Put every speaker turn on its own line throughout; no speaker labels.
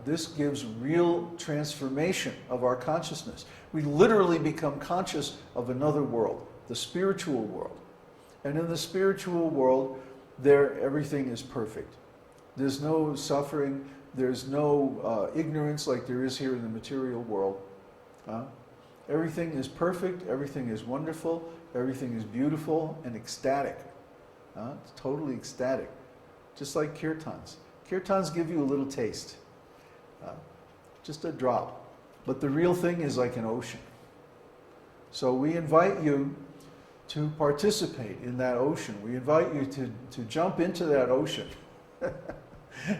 this gives real transformation of our consciousness. We literally become conscious of another world, the spiritual world. And in the spiritual world, there everything is perfect. There's no suffering, there's no ignorance like there is here in the material world. Everything is perfect, everything is wonderful, everything is beautiful and ecstatic. It's totally ecstatic. Just like kirtans. Kirtans give you a little taste. Just a drop. But the real thing is like an ocean. So we invite you to participate in that ocean. We invite you to jump into that ocean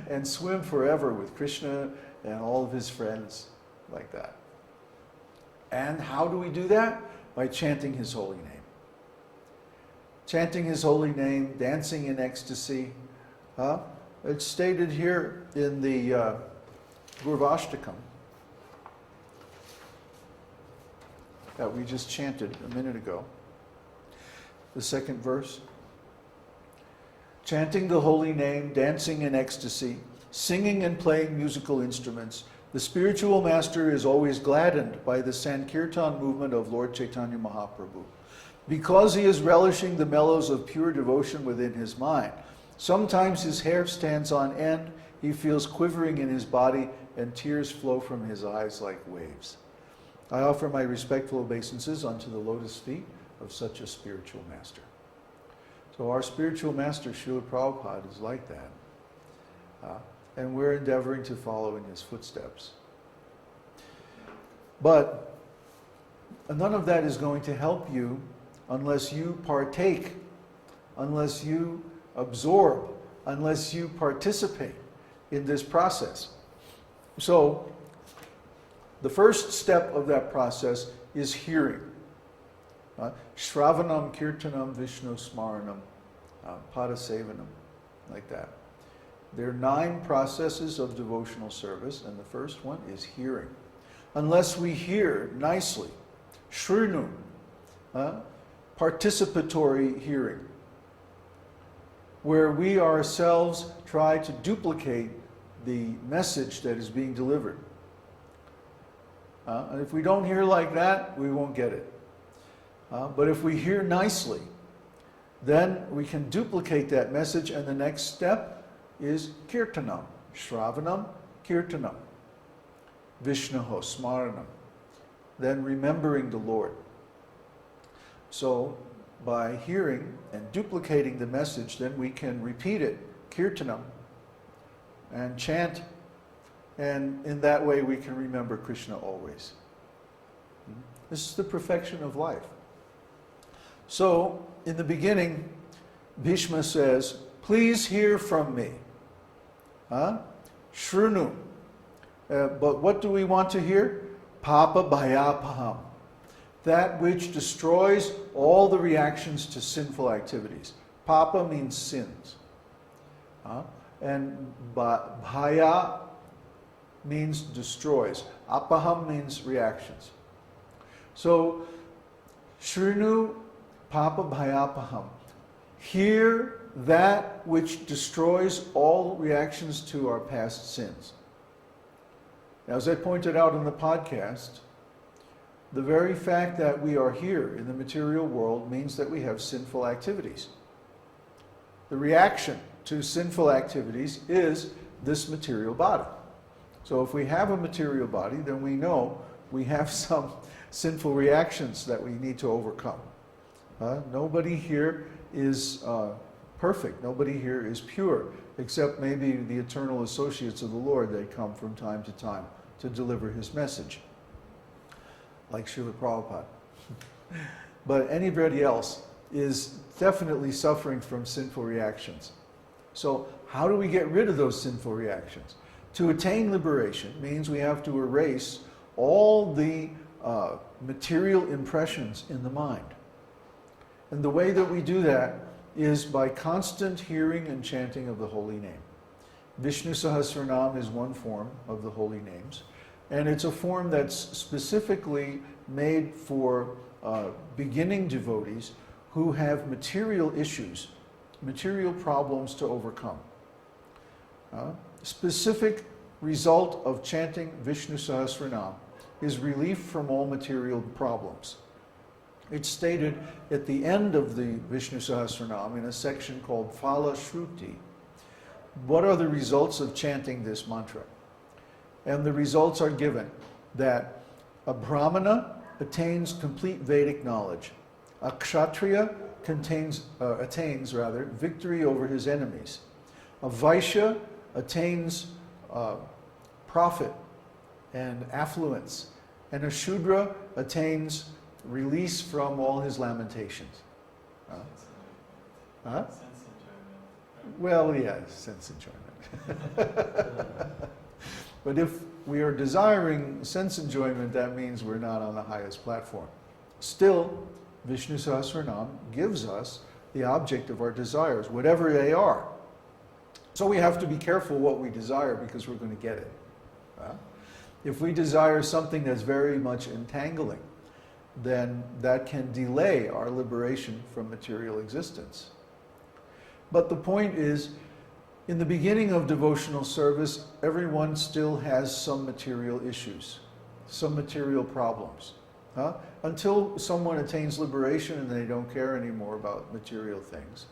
and swim forever with Krishna and all of his friends like that. And how do we do that? By chanting his holy name. Chanting his holy name, dancing in ecstasy. It's stated here in the Gurvashtakam that we just chanted a minute ago. The second verse. Chanting the holy name, dancing in ecstasy, singing and playing musical instruments, the spiritual master is always gladdened by the Sankirtan movement of Lord Chaitanya Mahaprabhu. Because he is relishing the mellows of pure devotion within his mind, sometimes his hair stands on end, he feels quivering in his body, and tears flow from his eyes like waves. I offer my respectful obeisances unto the lotus feet of such a spiritual master. So our spiritual master, Srila Prabhupada, is like that. And we're endeavoring to follow in his footsteps. But none of that is going to help you unless you partake, unless you absorb, unless you participate in this process. So, the first step of that process is hearing. Shravanam, Kirtanam, Vishnu Smaranam, Padasevanam, like that. There are 9 processes of devotional service, and the first one is hearing. Unless we hear nicely, Shrinu, participatory hearing, where we ourselves try to duplicate the message that is being delivered. And if we don't hear like that, we won't get it. But if we hear nicely, then we can duplicate that message, and the next step is kirtanam, shravanam, kirtanam, Vishnaho, smaranam, then remembering the Lord. So by hearing and duplicating the message, then we can repeat it, kirtanam, and chant, and in that way we can remember Krishna always. This is the perfection of life. So, in the beginning, Bhishma says, please hear from me. Shrunu. But what do we want to hear? Papa bhayapaham. That which destroys all the reactions to sinful activities. Papa means sins. And bhaya means destroys. Apaham means reactions. So, Shrinu Papa bhayapaham. Hear that which destroys all reactions to our past sins. Now, as I pointed out in the podcast, the very fact that we are here in the material world means that we have sinful activities. The reaction to sinful activities is this material body. So if we have a material body, then we know we have some sinful reactions that we need to overcome. Nobody here is perfect. Nobody here is pure, except maybe the eternal associates of the Lord. They come from time to deliver his message, like Srila Prabhupada. But anybody else is definitely suffering from sinful reactions. So how do we get rid of those sinful reactions? To attain liberation means we have to erase all the material impressions in the mind. And the way that we do that is by constant hearing and chanting of the holy name. Viṣṇusahasranāma is one form of the holy names, and it's a form that's specifically made for beginning devotees who have material issues, material problems to overcome. Specific result of chanting Viṣṇusahasranāma is relief from all material problems. It's stated at the end of the Viṣṇusahasranāma in a section called Phala Shruti. What are the results of chanting this mantra? And the results are given that a Brahmana attains complete Vedic knowledge. A Kshatriya attains victory over his enemies. A Vaishya attains profit and affluence. And a Shudra attains release from all his lamentations. Huh? Well, yes, sense enjoyment. But if we are desiring sense enjoyment, that means we're not on the highest platform. Still, Viṣṇusahasranāma gives us the object of our desires, whatever they are. So we have to be careful what we desire because we're going to get it. If we desire something that's very much entangling, then that can delay our liberation from material existence. But the point is, in the beginning of devotional service, everyone still has some material issues, some material problems. Until someone attains liberation and they don't care anymore about material things,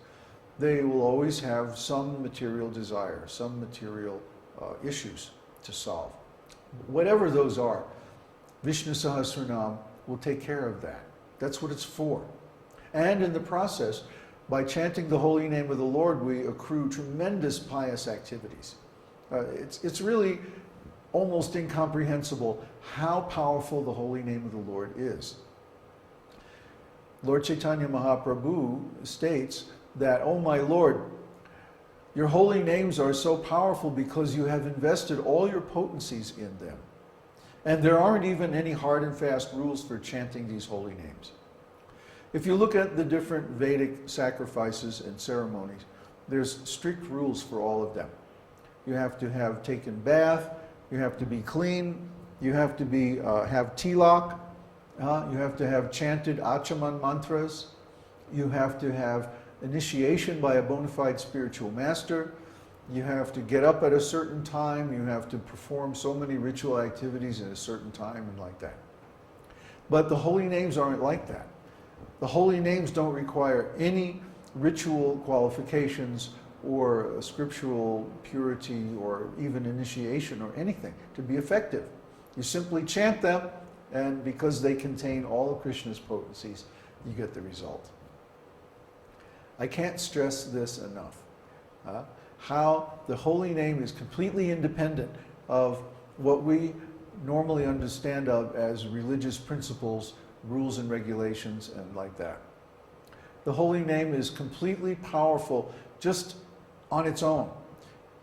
they will always have some material desire, some material issues to solve. Whatever those are, Viṣṇusahasranāma will take care of that. That's what it's for. And in the process, by chanting the holy name of the Lord, we accrue tremendous pious activities. It's really almost incomprehensible how powerful the holy name of the Lord is. Lord Chaitanya Mahaprabhu states that, "Oh my Lord, your holy names are so powerful because you have invested all your potencies in them. And there aren't even any hard and fast rules for chanting these holy names." If you look at the different Vedic sacrifices and ceremonies, there's strict rules for all of them. You have to have taken bath, you have to be clean, you have to be have tilak, you have to have chanted achaman mantras, you have to have initiation by a bona fide spiritual master, you have to get up at a certain time, you have to perform so many ritual activities at a certain time and like that. But the holy names aren't like that. The holy names don't require any ritual qualifications or scriptural purity or even initiation or anything to be effective. You simply chant them, and because they contain all of Krishna's potencies, you get the result. I can't stress this enough. How the holy name is completely independent of what we normally understand of as religious principles, rules and regulations, and like that. The holy name is completely powerful just on its own.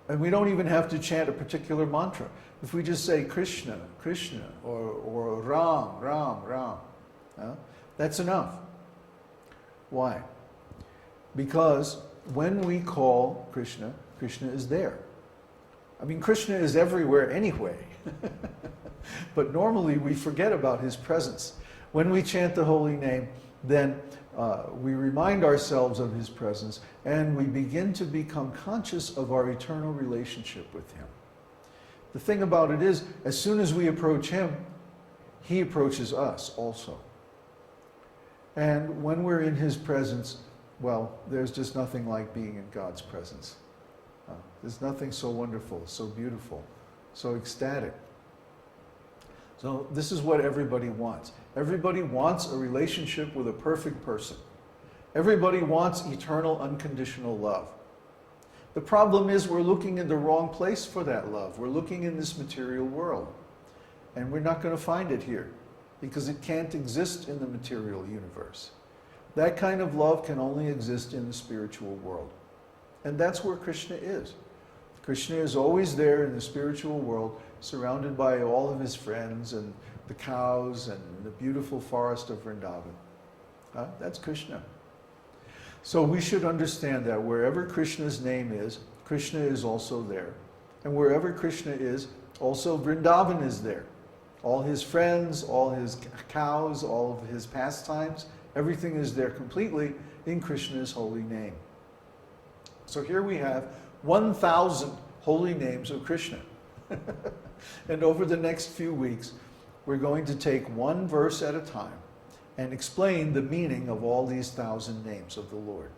And we don't even have to chant a particular mantra. If we just say Krishna, Krishna, or Ram, Ram, Ram, that's enough. Why? Because when we call Krishna, Krishna is there. I mean, Krishna is everywhere anyway. But normally we forget about his presence. When we chant the holy name, then we remind ourselves of his presence and we begin to become conscious of our eternal relationship with him. The thing about it is, as soon as we approach him, he approaches us also. And when we're in his presence, well, there's just nothing like being in God's presence. There's nothing so wonderful, so beautiful, so ecstatic. So this is what everybody wants. Everybody wants a relationship with a perfect person. Everybody wants eternal, unconditional love. The problem is we're looking in the wrong place for that love. We're looking in this material world. And we're not going to find it here because it can't exist in the material universe. That kind of love can only exist in the spiritual world. And that's where Krishna is. Krishna is always there in the spiritual world, surrounded by all of his friends and the cows and the beautiful forest of Vrindavan. That's Krishna. So we should understand that wherever Krishna's name is, Krishna is also there. And wherever Krishna is, also Vrindavan is there. All his friends, all his cows, all of his pastimes, everything is there completely in Krishna's holy name. So here we have 1,000 holy names of Krishna. And over the next few weeks, we're going to take one verse at a time and explain the meaning of all these 1,000 names of the Lord.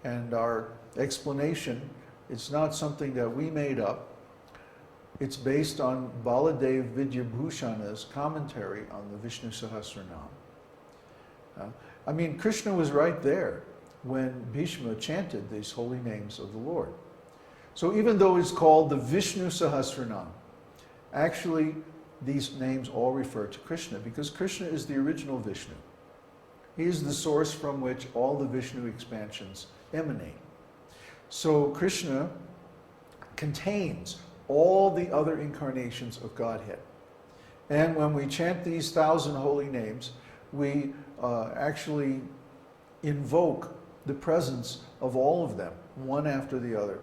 And our explanation, it's not something that we made up. It's based on Baladev Vidyabhushana's commentary on the Viṣṇusahasranāma. I mean, Krishna was right there when Bhishma chanted these holy names of the Lord. So even though it's called the Viṣṇusahasranāma, actually these names all refer to Krishna, because Krishna is the original Vishnu. He is the source from which all the Vishnu expansions emanate. So Krishna contains all the other incarnations of Godhead. And when we chant these 1,000 holy names, we actually invoke the presence of all of them, one after the other.